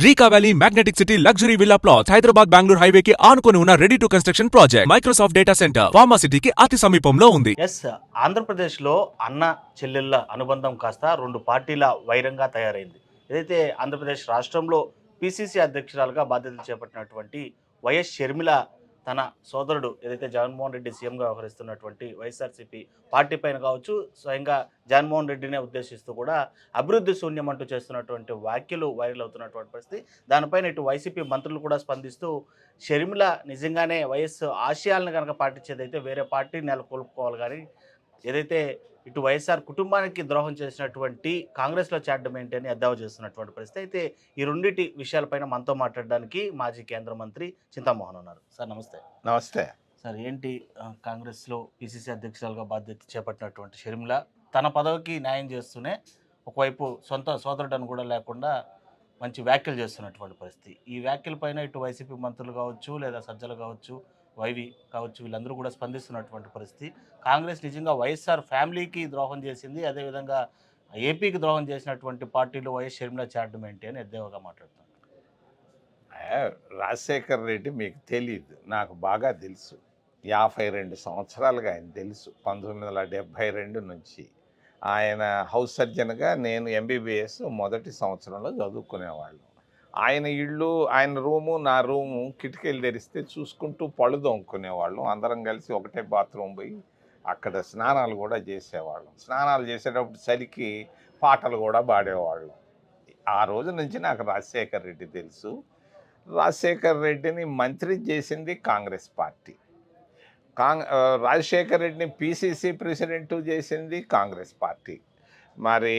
రీకా valley magnetic city luxury villa plots Hyderabad Bengaluru highway కి ఆనుకొని ఉన్న ready to construction project Microsoft data center pharma సిటీకి అతి సమీపంలో ఉంది. ఆంధ్రప్రదేశ్లో అన్న చెల్లెళ్ళ అనుబంధం కాస్త రెండు పార్టీల వైరంగా తయారైంది. ఏదైతే ఆంధ్రప్రదేశ్ రాష్ట్రంలో పిసిసి అధ్యక్షురాలుగా బాధ్యతలు చేపట్టినటువంటి వైఎస్ షర్మిల తన సోదరుడు ఏదైతే జగన్మోహన్ రెడ్డి సీఎంగా వ్యవహరిస్తున్నటువంటి వైఎస్ఆర్సీపీ పార్టీ పైన కావచ్చు, స్వయంగా జగన్మోహన్ రెడ్డినే ఉద్దేశిస్తూ కూడా అభివృద్ధి శూన్యం అంటూ చేస్తున్నటువంటి వ్యాఖ్యలు వైరల్ అవుతున్నటువంటి పరిస్థితి. దానిపైన ఇటు వైసీపీ మంత్రులు కూడా స్పందిస్తూ షర్మిల నిజంగానే వైఎస్ ఆశయాలను కనుక పాటించేదైతే వేరే పార్టీ నెలకొల్పుకోవాలి, కానీ ఏదైతే ఇటు వైఎస్ఆర్ కుటుంబానికి ద్రోహం చేసినటువంటి కాంగ్రెస్లో చేరడం ఏంటి అని ఎద్దావా చేస్తున్నటువంటి పరిస్థితి. అయితే ఈ రెండింటి విషయాలపైన మనతో మాట్లాడడానికి మాజీ కేంద్ర మంత్రి చింతామోహన్ ఉన్నారు. సార్ నమస్తే. నమస్తే సార్, ఏంటి కాంగ్రెస్లో పిసిసి అధ్యక్షురాలుగా బాధ్యత చేపట్టినటువంటి షర్మిల తన పదవికి న్యాయం చేస్తూనే ఒకవైపు సొంత సోదరుడని కూడా లేకుండా మంచి వ్యాఖ్యలు చేస్తున్నటువంటి పరిస్థితి. ఈ వ్యాఖ్యలపైన ఇటు వైసీపీ మంత్రులు కావచ్చు, లేదా సజ్జలు కావచ్చు, వైవి కావచ్చు, వీళ్ళందరూ కూడా స్పందిస్తున్నటువంటి పరిస్థితి. కాంగ్రెస్ నిజంగా వైఎస్ఆర్ ఫ్యామిలీకి ద్రోహం చేసింది, అదేవిధంగా ఏపీకి ద్రోహం చేసినటువంటి పార్టీలు వైఎస్ షర్మిల చేరడం ఏంటి అని ఎద్దేవాగా మాట్లాడుతున్నారు. రాజశేఖర్ రెడ్డి మీకు తెలియదు, నాకు బాగా తెలుసు. 52 సంవత్సరాలుగా ఆయన తెలుసు. 1972 నుంచి ఆయన హౌస్ సర్జన్గా, నేను ఎంబీబీఎస్ మొదటి సంవత్సరంలో చదువుకునేవాళ్ళం. ఆయన ఇళ్ళు, ఆయన రూము, నా రూము కిటికీలు తెరిస్తే చూసుకుంటూ పళ్ళు దొంకునేవాళ్ళం. అందరం కలిసి ఒకటే బాత్రూమ్ పోయి అక్కడ స్నానాలు కూడా చేసేవాళ్ళం. స్నానాలు చేసేటప్పుడు చలికి పాటలు కూడా పాడేవాళ్ళం. ఆ రోజు నుంచి నాకు రాజశేఖర్ రెడ్డి తెలుసు. రాజశేఖర్ రెడ్డిని మంత్రి చేసింది కాంగ్రెస్ పార్టీ. రాజశేఖర్ రెడ్డిని పిసిసి ప్రెసిడెంట్ చేసింది కాంగ్రెస్ పార్టీ. మరి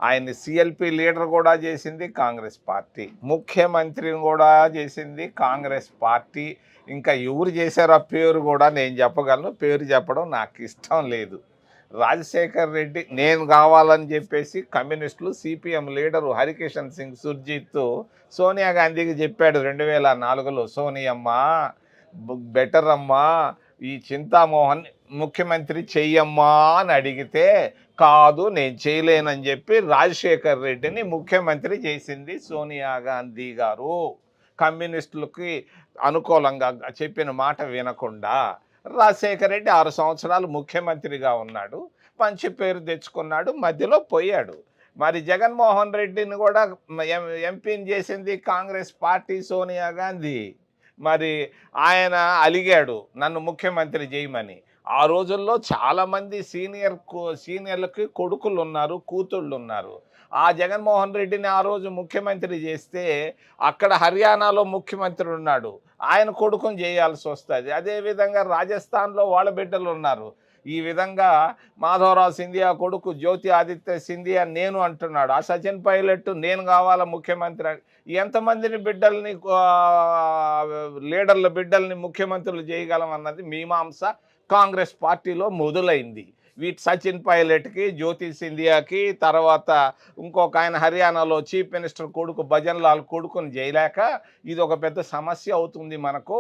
ఆయన్ని సిఎల్పి లీడర్ కూడా చేసింది కాంగ్రెస్ పార్టీ. ముఖ్యమంత్రిని కూడా చేసింది కాంగ్రెస్ పార్టీ. ఇంకా ఎవరు చేశారో పేరు కూడా నేను చెప్పగలను, పేరు చెప్పడం నాకు ఇష్టం లేదు. రాజశేఖర్ రెడ్డి నేను కావాలని చెప్పేసి కమ్యూనిస్టులు, సిపిఎం లీడరు హరికిషన్ సింగ్ సుర్జిత్ సోనియా గాంధీకి చెప్పాడు 2004లో, సోనియమ్మ బెటర్ అమ్మా, ఈ చింతామోహన్ ముఖ్యమంత్రి చెయ్యమ్మా అని అడిగితే, కాదు నేను చేయలేనని చెప్పి రాజశేఖర్ రెడ్డిని ముఖ్యమంత్రి చేసింది సోనియా గాంధీ గారు. కమ్యూనిస్టులకి అనుకూలంగా చెప్పిన మాట వినకుండా రాజశేఖర్ రెడ్డి 6 సంవత్సరాలు ముఖ్యమంత్రిగా ఉన్నాడు, మంచి పేరు తెచ్చుకున్నాడు, మధ్యలో పోయాడు. మరి జగన్మోహన్ రెడ్డిని కూడా ఎంపీని చేసింది కాంగ్రెస్ పార్టీ, సోనియా గాంధీ. మరి ఆయన అలిగాడు నన్ను ముఖ్యమంత్రి చేయమని. ఆ రోజుల్లో చాలామంది సీనియర్లకి కొడుకులు ఉన్నారు, కూతుళ్ళు ఉన్నారు. ఆ జగన్మోహన్ రెడ్డిని ఆ రోజు ముఖ్యమంత్రి చేస్తే అక్కడ హర్యానాలో ముఖ్యమంత్రి ఉన్నాడు, ఆయన కొడుకుని చేయాల్సి వస్తుంది. అదేవిధంగా రాజస్థాన్లో వాళ్ళ బిడ్డలు ఉన్నారు. ఈ విధంగా మాధవరావు సింధియా కొడుకు జ్యోతి ఆదిత్య సింధియా నేను అంటున్నాడు. ఆ సచిన్ పైలట్ నేను కావాలా ముఖ్యమంత్రి. ఎంతమందిని బిడ్డల్ని, లీడర్ల బిడ్డల్ని ముఖ్యమంత్రులు చేయగలం అన్నది మీమాంస కాంగ్రెస్ పార్టీలో మొదలైంది. సచిన్ పైలట్కి, జ్యోతి సింధియాకి, తర్వాత ఇంకొక ఆయన హర్యానాలో చీఫ్ మినిస్టర్ కొడుకు భజన్ లాల్ కొడుకుని చేయలేక ఇది ఒక పెద్ద సమస్య అవుతుంది మనకు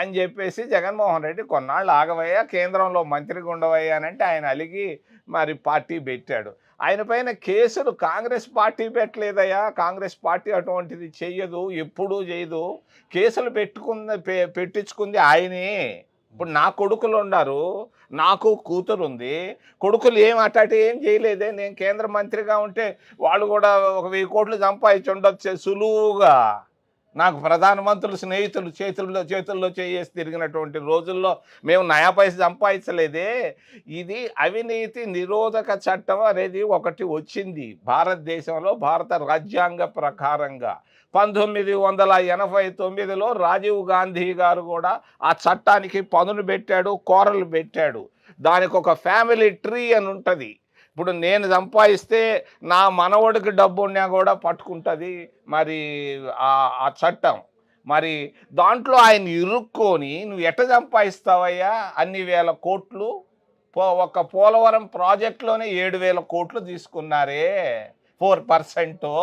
అని చెప్పేసి జగన్మోహన్ రెడ్డి కొన్నాళ్ళు ఆగవయ్యా, కేంద్రంలో మంత్రిగా ఉండవయ్యా అని అంటే ఆయన అలిగి మరి పార్టీ పెట్టాడు. ఆయన పైన కేసులు కాంగ్రెస్ పార్టీ పెట్టలేదయ్యా, కాంగ్రెస్ పార్టీ అటువంటిది చెయ్యదు, ఎప్పుడూ చేయదు. కేసులు పెట్టించుకుంది ఆయనే. ఇప్పుడు నా కొడుకులు ఉన్నారు, నాకు కూతురు ఉంది, కొడుకులు ఏం చేయలేదే. నేను కేంద్ర మంత్రిగా ఉంటే వాళ్ళు కూడా 1000 కోట్లు సంపాదించి ఉండొచ్చు సులువుగా. నాకు ప్రధానమంత్రులు స్నేహితులు చేతుల్లో చేసి తిరిగినటువంటి రోజుల్లో మేము నయా పైసా సంపాదించలేదే. ఇది అవినీతి నిరోధక చట్టం అనేది ఒకటి వచ్చింది భారతదేశంలో, భారత రాజ్యాంగ ప్రకారంగా. 1989లో రాజీవ్ గాంధీ గారు కూడా ఆ చట్టానికి పదును పెట్టాడు, కోరలు పెట్టాడు. దానికి ఒక ఫ్యామిలీ ట్రీ అని ఉంటుంది. ఇప్పుడు నేను సంపాదిస్తే నా మనవడికి డబ్బు ఉన్నా కూడా పట్టుకుంటుంది మరి ఆ చట్టం. మరి దాంట్లో ఆయన ఇరుక్కొని నువ్వు ఎట్ట సంపాదిస్తావయ్యా అన్ని వేల కోట్లు? ఒక పోలవరం ప్రాజెక్టులోనే 7,000 కోట్లు తీసుకున్నారే, 4%.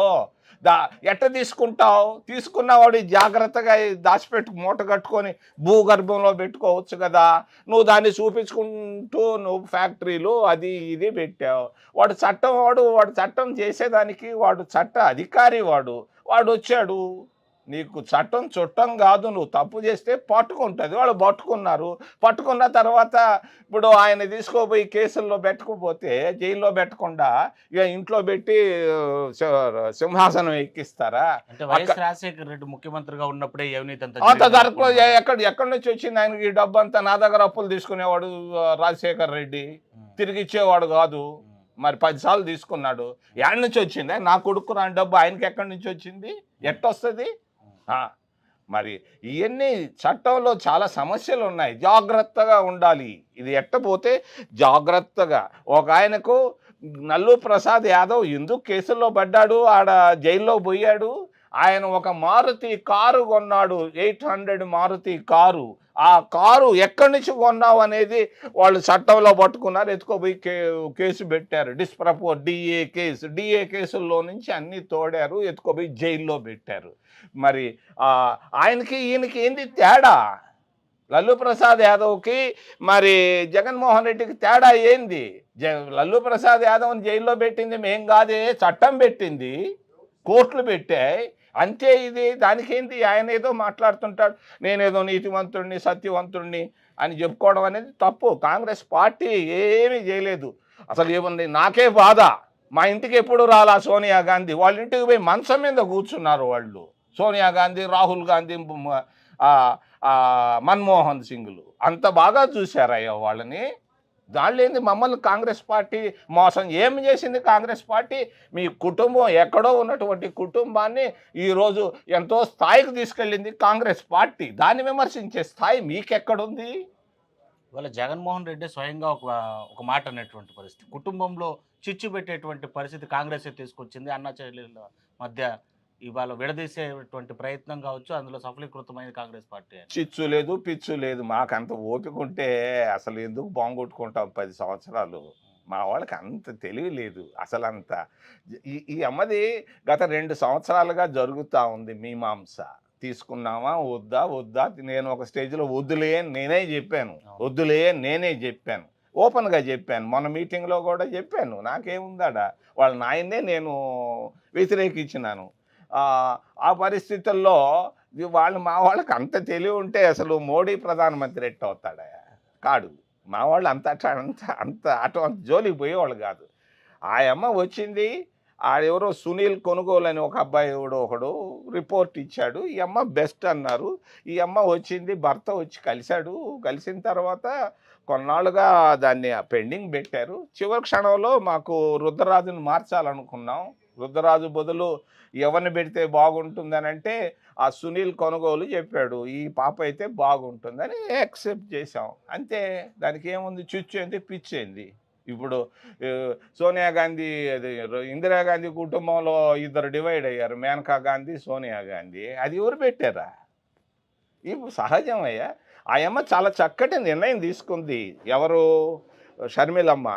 ఎట్ట తీసుకుంటావు? తీసుకున్నవాడు జాగ్రత్తగా మూట కట్టుకొని భూగర్భంలో పెట్టుకోవచ్చు కదా. నువ్వు దాన్ని చూపించుకుంటూ నువ్వు ఫ్యాక్టరీలు అది ఇది పెట్టావు. వాడు చట్టం చేసేదానికి వాడు చట్ట అధికారి. వాడు వచ్చాడు, నీకు చట్టం చుట్టం కాదు, నువ్వు తప్పు చేస్తే పట్టుకుంటుంది. వాళ్ళు పట్టుకున్న తర్వాత ఇప్పుడు ఆయన తీసుకోపోయి కేసుల్లో పెట్టకపోతే, జైల్లో పెట్టకుండా ఇక ఇంట్లో పెట్టి సింహాసనం ఎక్కిస్తారా? అంటే వైఎస్ రాజశేఖర రెడ్డి ముఖ్యమంత్రిగా ఉన్నప్పుడే అవినీతి అంత ధరకు ఎక్కడి నుంచి వచ్చింది ఆయనకి ఈ డబ్బు అంతా? నా దగ్గర అప్పులు తీసుకునేవాడు రాజశేఖర రెడ్డి, తిరిగి ఇచ్చేవాడు కాదు. మరి 10 సార్లు తీసుకున్నాడు. ఎక్కడి నుంచి వచ్చింది? నా కొడుకు రాని డబ్బు ఆయనకి ఎక్కడి నుంచి వచ్చింది? ఎట్టొస్తుంది? మరి ఇవన్నీ చట్టంలో చాలా సమస్యలు ఉన్నాయి, జాగ్రత్తగా ఉండాలి. ఇది ఎట్టపోతే జాగ్రత్తగా. ఒక ఆయనకు నల్లు ప్రసాద్ యాదవ్ ఎందుకు కేసుల్లో పడ్డాడు, ఆడ జైల్లో పోయాడు? ఆయన ఒక మారుతి కారు కొన్నాడు, 800 మారుతి కారు. ఆ కారు ఎక్కడి నుంచి కొన్నావు అనేది వాళ్ళు చట్టంలో పట్టుకున్నారు, ఎత్తుకోపోయి కేసు పెట్టారు. డిఏ కేసుల్లో నుంచి అన్నీ తోడారు, ఎత్తుకోపోయి జైల్లో పెట్టారు. మరి ఆయనకి ఈయనకి ఏంది తేడా? లల్లు ప్రసాద్ యాదవ్కి మరి జగన్మోహన్ రెడ్డికి తేడా ఏంది? లల్లు ప్రసాద్ యాదవ్ని జైల్లో పెట్టింది మేం కాదే, చట్టం పెట్టింది, కోర్టులు పెట్టాయి, అంతే. ఇది దానికేంటి? ఆయన ఏదో మాట్లాడుతుంటాడు, నేనేదో నీతివంతుడిని సత్యవంతుడిని అని చెప్పుకోవడం అనేది తప్పు. కాంగ్రెస్ పార్టీ ఏమీ చేయలేదు. అసలు ఏముంది, నాకే బాధ, మా ఇంటికి ఎప్పుడు రాలా సోనియా గాంధీ, వాళ్ళ ఇంటికి పోయి మంచం మీద కూర్చున్నారు వాళ్ళు. సోనియా గాంధీ, రాహుల్ గాంధీ, మన్మోహన్ సింగ్లు అంత బాగా చూశారయ్యా వాళ్ళని. దాంట్లో ఏంది? మమ్మల్ని కాంగ్రెస్ పార్టీ మోసం ఏమి చేసింది? కాంగ్రెస్ పార్టీ మీ కుటుంబం, ఎక్కడో ఉన్నటువంటి కుటుంబాన్ని ఈరోజు ఎంతో స్థాయికి తీసుకెళ్ళింది కాంగ్రెస్ పార్టీ. దాన్ని విమర్శించే స్థాయి మీకెక్కడుంది? ఇవాళ జగన్మోహన్ రెడ్డి స్వయంగా ఒక మాట అనేటువంటి పరిస్థితి, కుటుంబంలో చిచ్చు పెట్టేటువంటి పరిస్థితి కాంగ్రెస్ తీసుకొచ్చింది. అన్నా చెల్లెళ్ళ మధ్య ఇవాళ విడదీసేటువంటి ప్రయత్నం కావచ్చు, అందులో సఫలీకృతమైన కాంగ్రెస్ పార్టీ. చిచ్చు లేదు, పిచ్చు లేదు. మాకంత ఓపిక ఉంటే అసలు ఎందుకు బాంగొట్టుకుంటాం 10 సంవత్సరాలు? మా వాళ్ళకి అంత తెలివి లేదు అసలు. అంత ఈ అమ్మది గత 2 సంవత్సరాలుగా జరుగుతూ ఉంది మీమాంస. తీసుకున్నామా వద్దా? నేను ఒక స్టేజ్లో వద్దులే నేనే చెప్పాను, ఓపెన్గా చెప్పాను. మొన్న మీటింగ్లో కూడా చెప్పాను, నాకేముందాడా, వాళ్ళ నాయన్నే నేను వ్యతిరేకించినాను. ఆ పరిస్థితుల్లో మా వాళ్ళకి అంత తెలివి ఉంటే అసలు మోడీ ప్రధానమంత్రి ఎట్ట అవుతాడా? కాడు. మా వాళ్ళు అటువంటి జోలికి పోయేవాళ్ళు కాదు. ఆ అమ్మ వచ్చింది, ఆడెవరో సునీల్ కొనుగోలు అని ఒక అబ్బాయి ఒకడు రిపోర్ట్ ఇచ్చాడు, ఈ అమ్మ బెస్ట్ అన్నారు. ఈ అమ్మ వచ్చింది, భర్త వచ్చి కలిసిన తర్వాత కొన్నాళ్ళుగా దాన్ని పెండింగ్ పెట్టారు. చివరి క్షణంలో మాకు రుద్రరాజుని మార్చాలనుకున్నాం. రుద్రరాజు బదులు ఎవరిని పెడితే బాగుంటుందని అంటే ఆ సునీల్ కొనుగోలు చెప్పాడు, ఈ పాప అయితే బాగుంటుందని యాక్సెప్ట్ చేసాం. అంతే, దానికి ఏముంది? చుచ్చేంది, పిచ్చేంది. ఇప్పుడు సోనియా గాంధీ, ఇందిరాగాంధీ కుటుంబంలో 2 డివైడ్ అయ్యారు, మేనకా గాంధీ, సోనియా గాంధీ. అది ఎవరు పెట్టారా? ఇప్పుడు సహజమయ్యా. ఆ అమ్మ చాలా చక్కటి నిర్ణయం తీసుకుంది. ఎవరు? షర్మిలమ్మ.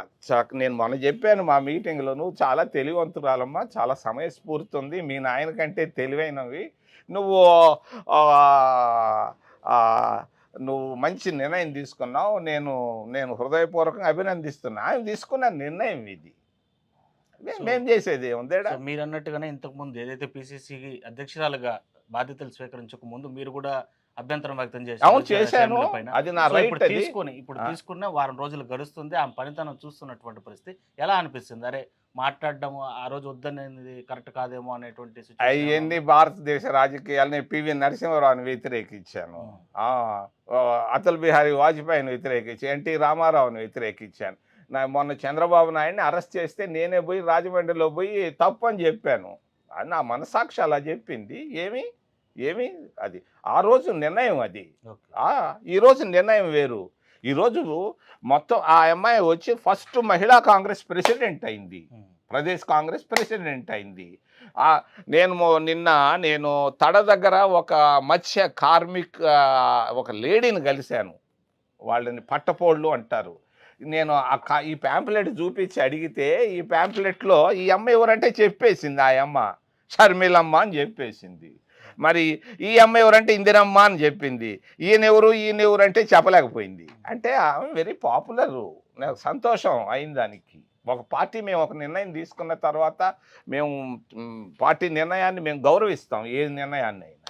నేను మొన్న చెప్పాను మా మీటింగ్లో, నువ్వు చాలా తెలివంతురాలమ్మ, చాలా సమయస్ఫూర్తి ఉంది, మీ నాయన కంటే తెలివైనవి, నువ్వు మంచి నిర్ణయం తీసుకున్నావు, నేను హృదయపూర్వకంగా అభినందిస్తున్నా. ఆయన తీసుకున్న నిర్ణయం ఇది, మేం చేసేది ఏముందేడా? మీరు అన్నట్టుగానే ఇంతకుముందు ఏదైతే పిసిసి అధ్యక్షురాలుగా బాధ్యతలు స్వీకరించక ముందు మీరు కూడా అభ్యంతరం వ్యక్తం చేశాను. అది నా రైట్. ఇప్పుడు తీసుకున్న వారం రోజులు గడుస్తుంది, ఆ పనితనం చూస్తున్నటువంటి పరిస్థితి ఎలా అనిపిస్తుంది? అరే మాట్లాడడం ఆ రోజు వద్దనేది కరెక్ట్ కాదేమో అనేటువంటి అవన్నీ భారతదేశ రాజకీయాలని పివి నరసింహారావుని వ్యతిరేకించాను, అటల్ బిహారీ వాజ్పేయిని వ్యతిరేకించాను, ఎన్టీ రామారావుని వ్యతిరేకించాను. మొన్న చంద్రబాబు నాయుడిని అరెస్ట్ చేస్తే నేనే పోయి రాజమండ్రిలో పోయి తప్పు అని చెప్పాను. నా మనసాక్షి అలా చెప్పింది. ఏమి అది ఆ రోజు నిర్ణయం, అది ఈరోజు నిర్ణయం వేరు. ఈరోజు మొత్తం ఆ అమ్మాయి వచ్చి ఫస్ట్ మహిళా కాంగ్రెస్ ప్రెసిడెంట్ అయింది, ప్రదేశ్ కాంగ్రెస్ ప్రెసిడెంట్ అయింది. నేను తడ దగ్గర ఒక మత్స్య కార్మిక ఒక లేడీని కలిశాను, వాళ్ళని పట్టపోళ్ళు అంటారు. నేను ఈ ప్యాంప్లెట్ చూపించి అడిగితే ఈ ప్యాంప్లెట్లో ఈ అమ్మ ఎవరంటే చెప్పేసింది, ఆ అమ్మ షర్మిలమ్మ అని చెప్పేసింది. మరి ఈ అమ్మ ఎవరంటే ఇందిరమ్మ అని చెప్పింది. ఈయన ఎవరు అంటే చెప్పలేకపోయింది. అంటే ఆమె వెరీ పాపులర్. నాకు సంతోషం అయింది దానికి. ఒక పార్టీ మేము ఒక నిర్ణయం తీసుకున్న తర్వాత మేము పార్టీ నిర్ణయాన్ని మేము గౌరవిస్తాం, ఏ నిర్ణయాన్ని అయినా.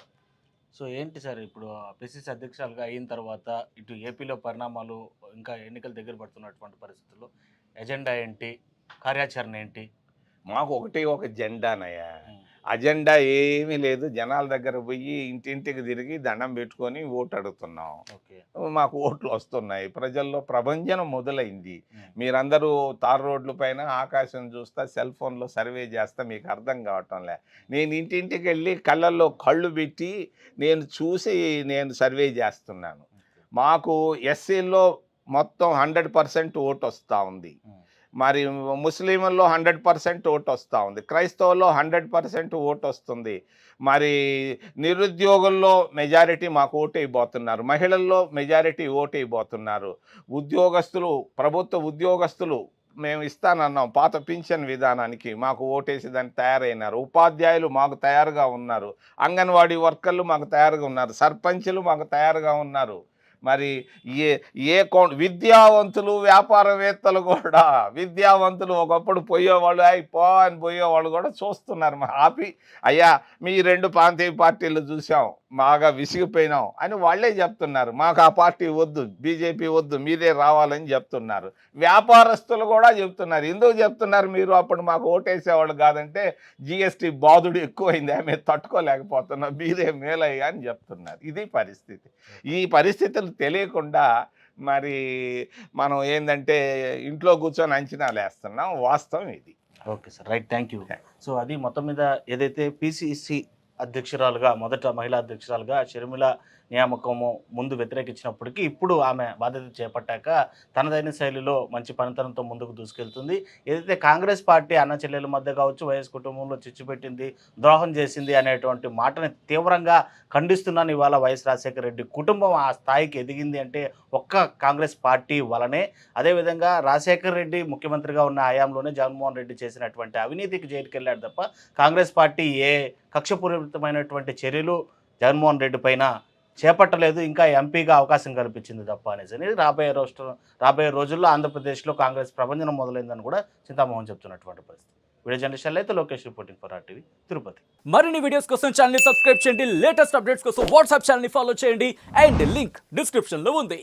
సో ఏంటి సార్ ఇప్పుడు పిసిసి అధ్యక్షులుగా అయిన తర్వాత ఇటు ఏపీలో పరిణామాలు ఇంకా ఎన్నికలు దగ్గర పడుతున్నటువంటి పరిస్థితుల్లో ఎజెండా ఏంటి, కార్యాచరణ ఏంటి? మాకు ఒక జెండానయ్యా. అజెండా ఏమీ లేదు. జనాల దగ్గర పోయి ఇంటింటికి తిరిగి దండం పెట్టుకొని ఓటు అడుగుతున్నాం. ఓకే. మాకు ఓట్లు వస్తున్నాయి. ప్రజల్లో ప్రభంజనం మొదలైంది. మీరందరూ తార్ రోడ్ల పైన ఆకాశం చూస్తా సెల్ ఫోన్లో సర్వే చేస్తా మీకు అర్థం కావటంలే. నేను ఇంటింటికి వెళ్ళి కళ్ళల్లో కళ్ళు పెట్టి నేను సర్వే చేస్తున్నాను. మాకు ఎస్సీల్లో మొత్తం 100% ఓటు వస్తూ ఉంది. మరి ముస్లింల్లో 100% ఓటు వస్తూ ఉంది. క్రైస్తవుల్లో 100% ఓటు వస్తుంది. మరి నిరుద్యోగుల్లో మెజారిటీ మాకు ఓటు అయిపోతున్నారు. మహిళల్లో మెజారిటీ ఓటు అయిపోతున్నారు. ఉద్యోగస్తులు, ప్రభుత్వ ఉద్యోగస్తులు మేము ఇస్తానన్నాం పాత పింఛన్ విధానానికి, మాకు ఓటేసి దానికి తయారైనారు. ఉపాధ్యాయులు మాకు తయారుగా ఉన్నారు. అంగన్వాడీ వర్కర్లు మాకు తయారుగా ఉన్నారు. సర్పంచులు మాకు తయారుగా ఉన్నారు. మరి విద్యావంతులు, వ్యాపారవేత్తలు కూడా, విద్యావంతులు ఒకప్పుడు పోయేవాళ్ళు అని పోయేవాళ్ళు కూడా చూస్తున్నారు. ఆపి అయ్యా మీ 2 ప్రాంతీయ పార్టీలు చూసాం, బాగా విసిగిపోయినాం అని వాళ్ళే చెప్తున్నారు. మాకు ఆ పార్టీ వద్దు, బీజేపీ వద్దు, మీరే రావాలని చెప్తున్నారు. వ్యాపారస్తులు కూడా చెప్తున్నారు. ఎందుకు చెప్తున్నారు మీరు అప్పుడు మాకు ఓటేసేవాళ్ళు కాదంటే జిఎస్టీ బాధుడు ఎక్కువైంది, మేము తట్టుకోలేకపోతున్నాం, మీరే మేలయ్యా అని చెప్తున్నారు. ఇది పరిస్థితి. ఈ పరిస్థితులు తెలియకుండా మరి మనం ఏంటంటే ఇంట్లో కూర్చొని అంచనాలు వేస్తున్నాం. వాస్తవం ఇది. Okay sir, right, thank you. So అది మొత్తం మీద ఏదైతే పిసిసి అధ్యక్షురాలుగా, మొదట మహిళా అధ్యక్షురాలుగా షర్మిల నియామకము ముందు వ్యతిరేకించినప్పటికీ ఇప్పుడు ఆమె బాధ్యత చేపట్టాక తనదైన శైలిలో మంచి పనితనంతో ముందుకు దూసుకెళ్తుంది. ఏదైతే కాంగ్రెస్ పార్టీ అన్న చెల్లెల మధ్య కావచ్చు, వైఎస్ కుటుంబంలో చిచ్చు పెట్టింది, ద్రోహం చేసింది అనేటువంటి మాటని తీవ్రంగా ఖండిస్తున్నాను. ఇవాళ వైఎస్ రాజశేఖర రెడ్డి కుటుంబం ఆ స్థాయికి ఎదిగింది అంటే ఒక్క కాంగ్రెస్ పార్టీ వలనే. అదేవిధంగా రాజశేఖర రెడ్డి ముఖ్యమంత్రిగా ఉన్న హయాంలోనే జగన్మోహన్ రెడ్డి చేసినటువంటి అవినీతికి జైలుకెళ్ళాడు తప్ప కాంగ్రెస్ పార్టీ ఏ కక్షపూరితమైనటువంటి చర్యలు జగన్మోహన్ రెడ్డి పైన చేపట్టలేదు. ఇంకా ఎంపీగా అవకాశం కల్పించింది తప్ప అనేసి రాబోయే రోజుల్లో ఆంధ్రప్రదేశ్లో కాంగ్రెస్ ప్రభంజనం మొదలైందని కూడా చింతామోహన్ చెప్తున్నటువంటి పరిస్థితి. వీడియో జర్నలిస్ట్ అయితే Lokesh reporting for RTV Tirupati. మరిన్ని వీడియోస్ కోసం ఛానల్ ని సబ్స్క్రైబ్ చేయండి. లేటెస్ట్ అప్డేట్స్ కోసం వాట్సాప్ ఛానల్ ని ఫాలో చేయండి. అండ్ లింక్ డిస్క్రిప్షన్ లో ఉంది.